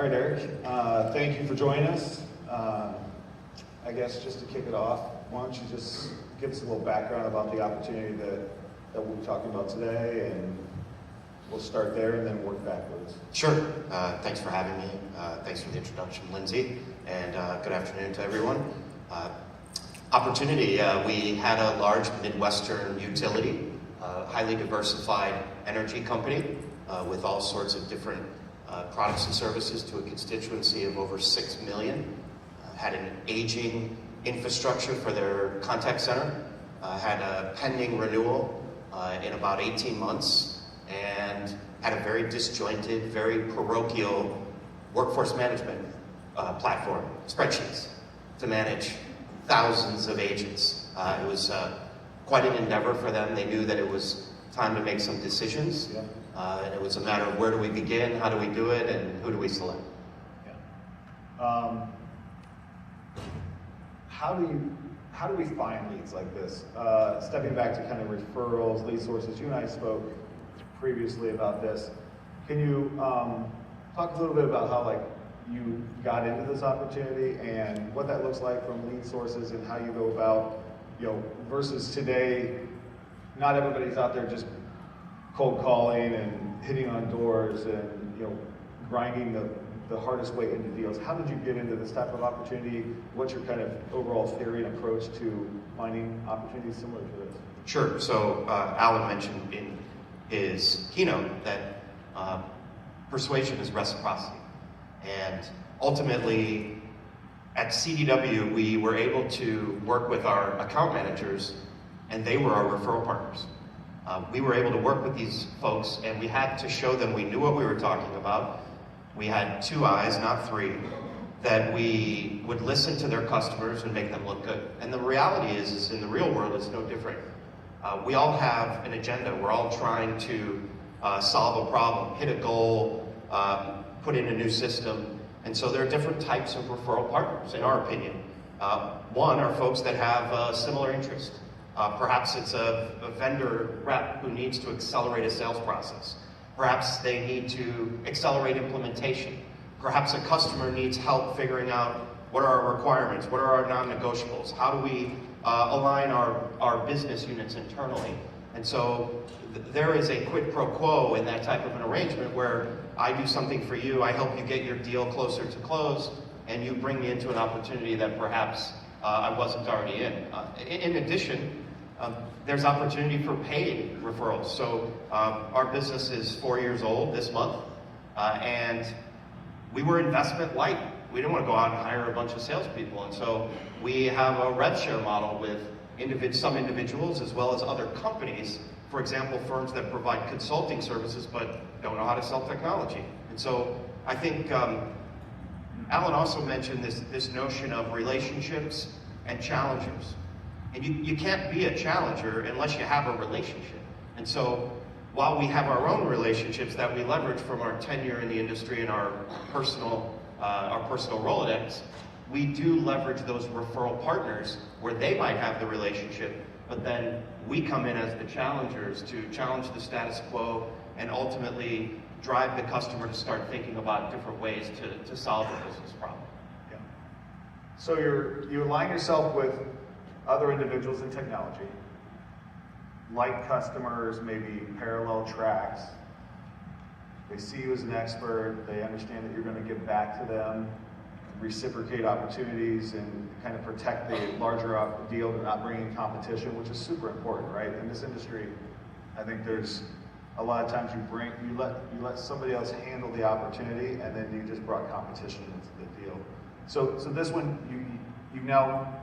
right, Eric. Thank you for joining us. I guess just to kick it off, why don't you just give us a little background about the opportunity that we'll be talking about today, and we'll start there and then work backwards. Sure. Thanks for having me. Thanks for the introduction, Lindsay, and good afternoon to everyone. Opportunity, we had a large Midwestern utility, highly diversified energy company with all sorts of different products and services to a constituency of over 6 million. Had an aging infrastructure for their contact center, had a pending renewal in about 18 months, and had a very disjointed, very parochial workforce management platform, spreadsheets, to manage thousands of agents. It was quite an endeavor for them. They knew that it was time to make some decisions. Yeah. And it was a matter of where do we begin, how do we do it, and who do we select? Yeah. How do we find leads like this? Stepping back to kind of referrals, lead sources, you and I spoke previously about this. Can you talk a little bit about how you got into this opportunity and what that looks like from lead sources and how you go about, versus today, not everybody's out there just cold calling and hitting on doors and, grinding the hardest way into deals. How did you get into this type of opportunity? What's your kind of overall theory and approach to finding opportunities similar to this? Sure. So Alan mentioned in his keynote that persuasion is reciprocity. And ultimately, at CDW, we were able to work with our account managers, and they were our referral partners. We were able to work with these folks, and we had to show them we knew what we were talking about. We had 2 eyes, not 3, that we would listen to their customers and make them look good. And the reality is in the real world, it's no different. We all have an agenda. We're all trying to solve a problem, hit a goal, put in a new system. And so there are different types of referral partners, in our opinion. One are folks that have a similar interest. Perhaps it's a vendor rep who needs to accelerate a sales process. Perhaps they need to accelerate implementation. Perhaps a customer needs help figuring out what are our requirements, what are our non-negotiables, how do we align our business units internally. And so there is a quid pro quo in that type of an arrangement where I do something for you, I help you get your deal closer to close, and you bring me into an opportunity that perhaps I wasn't already in. In addition, there's opportunity for paid referrals. So our business is 4 years old this month, and we were investment light. We didn't want to go out and hire a bunch of salespeople, and so we have a rev share model with some individuals as well as other companies. For example, firms that provide consulting services but don't know how to sell technology. And so I think Alan also mentioned this notion of relationships and challengers. And you can't be a challenger unless you have a relationship. And so while we have our own relationships that we leverage from our tenure in the industry and our personal Rolodex, we do leverage those referral partners where they might have the relationship, but then we come in as the challengers to challenge the status quo and ultimately drive the customer to start thinking about different ways to solve the business problem. Yeah. So you align yourself with other individuals in technology, like customers, maybe parallel tracks. They see you as an expert, they understand that you're going to give back to them, reciprocate opportunities, and kind of protect the larger deal to not bring in competition, which is super important, right? In this industry, I think there's a lot of times you let somebody else handle the opportunity, and then you just brought competition into the deal. So this one, you've now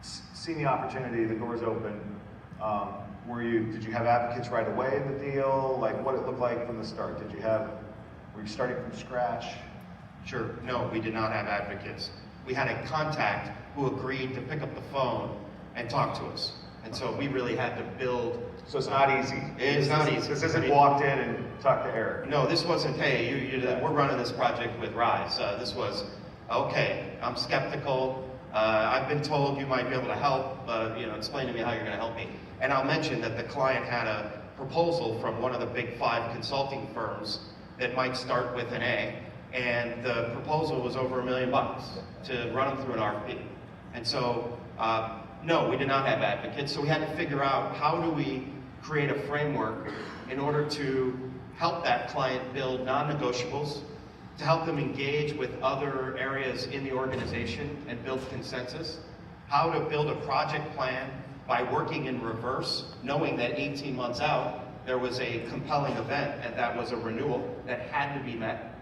seen the opportunity, the door's open. Did you have advocates right away in the deal? Like what it looked like from the start? Were you starting from scratch? Sure. No, we did not have advocates. We had a contact who agreed to pick up the phone and talk to us. And so we really had to build. So it's not easy. It's not easy. This isn't walked in and talked to Eric. No, this wasn't, hey, we're running this project with Rise. This was, okay, I'm skeptical. I've been told you might be able to help. Explain to me how you're going to help me. And I'll mention that the client had a proposal from one of the big 5 consulting firms that might start with an A, and the proposal was over $1 million to run them through an RFP. And so, no, we did not have advocates, so we had to figure out how do we create a framework in order to help that client build non-negotiables, to help them engage with other areas in the organization and build consensus, how to build a project plan by working in reverse, knowing that 18 months out, there was a compelling event, and that was a renewal that had to be met.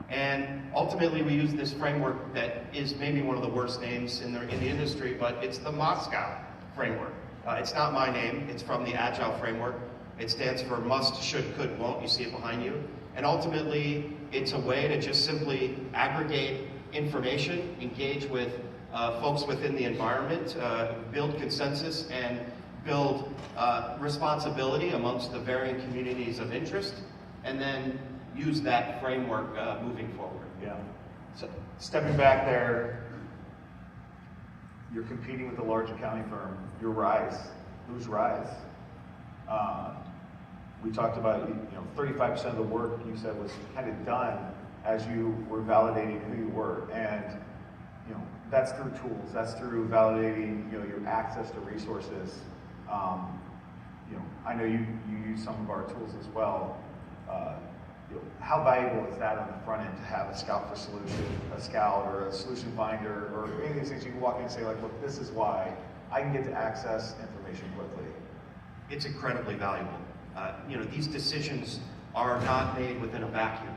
And ultimately, we used this framework that is maybe one of the worst names in the industry, but it's the Moscow framework. It's not my name, it's from the Agile framework. It stands for must, should, could, won't. You see it behind you. And ultimately, it's a way to just simply aggregate information, engage with folks within the environment, build consensus, and build responsibility amongst the varying communities of interest, and then use that framework moving forward. Yeah. So stepping back there, you're competing with a large accounting firm. Your rise. Who's rise? We talked about 35% of the work you said was kind of done as you were validating who you were, and that's through tools. That's through validating your access to resources. I know you use some of our tools as well. How valuable is that on the front end to have a scout for solution, a scout or a solution finder, or any of these things you can walk in and say, like, look, this is why I can get to access information quickly. It's incredibly valuable. These decisions are not made within a vacuum.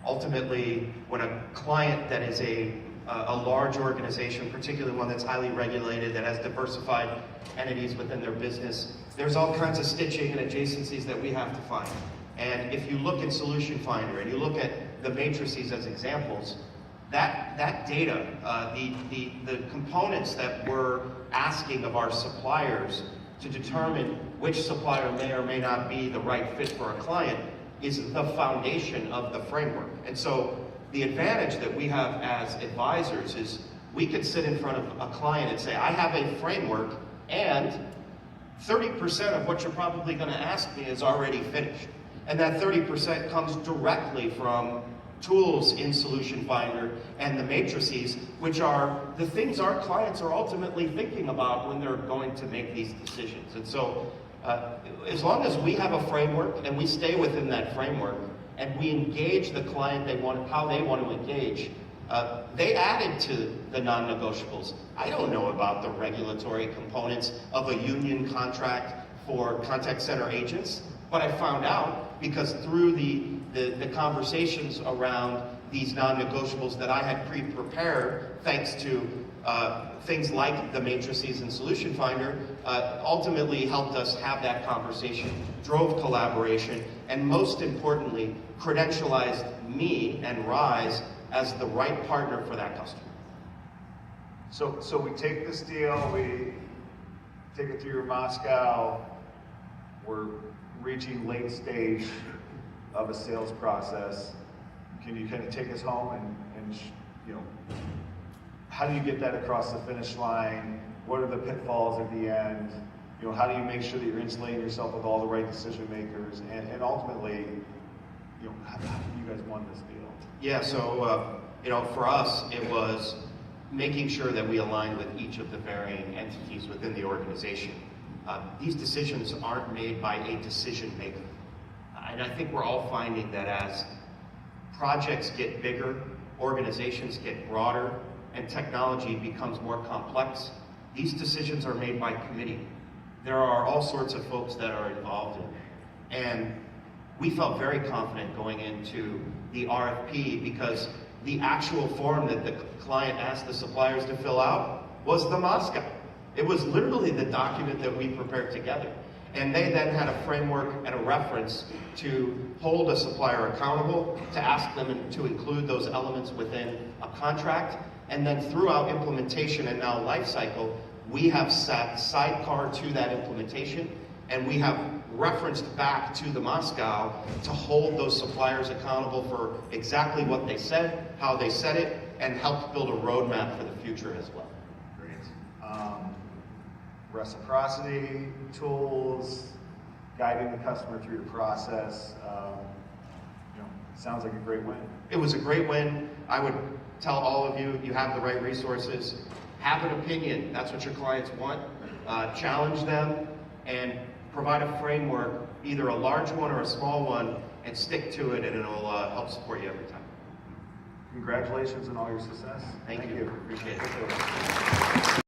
Ultimately, when a client that is a large organization, particularly one that's highly regulated, that has diversified entities within their business, there's all kinds of stitching and adjacencies that we have to find. And if you look at Solution Finder and you look at the matrices as examples, that data, the components that we're asking of our suppliers to determine which supplier may or may not be the right fit for a client is the foundation of the framework. And so the advantage that we have as advisors is we could sit in front of a client and say, I have a framework, and 30% of what you're probably going to ask me is already finished. And that 30% comes directly from tools in Solution Finder and the matrices, which are the things our clients are ultimately thinking about when they're going to make these decisions. And so as long as we have a framework and we stay within that framework and we engage the client how they want to engage, they added to the non-negotiables. I don't know about the regulatory components of a union contract for contact center agents, but I found out because through the conversations around these non-negotiables that I had pre-prepared, thanks to things like the matrices and Solution Finder, ultimately helped us have that conversation, drove collaboration, and most importantly, credentialized me and Rise as the right partner for that customer. So we take this deal, we take it through Moscow, we're reaching late stage of a sales process. Can you kind of take us home and how do you get that across the finish line? What are the pitfalls at the end? How do you make sure that you're insulating yourself with all the right decision makers? And ultimately, how you guys won this deal? Yeah, so for us, it was making sure that we aligned with each of the varying entities within the organization. These decisions aren't made by a decision maker. And I think we're all finding that as projects get bigger, organizations get broader, and technology becomes more complex, these decisions are made by committee. There are all sorts of folks that are involved in it. And we felt very confident going into the RFP because the actual form that the client asked the suppliers to fill out was the Moscow. It was literally the document that we prepared together. And they then had a framework and a reference to hold a supplier accountable, to ask them to include those elements within a contract. And then throughout implementation and now lifecycle, we have set sidecar to that implementation, and we have referenced back to the Moscow to hold those suppliers accountable for exactly what they said, how they said it, and help build a roadmap for the future as well. Great. Reciprocity, tools, guiding the customer through the process. sounds like a great win. It was a great win. I would tell all of you, you have the right resources. Have an opinion. That's what your clients want. Challenge them and provide a framework, either a large one or a small one, and stick to it, and it'll help support you every time. Congratulations on all your success. Thank you. Appreciate it.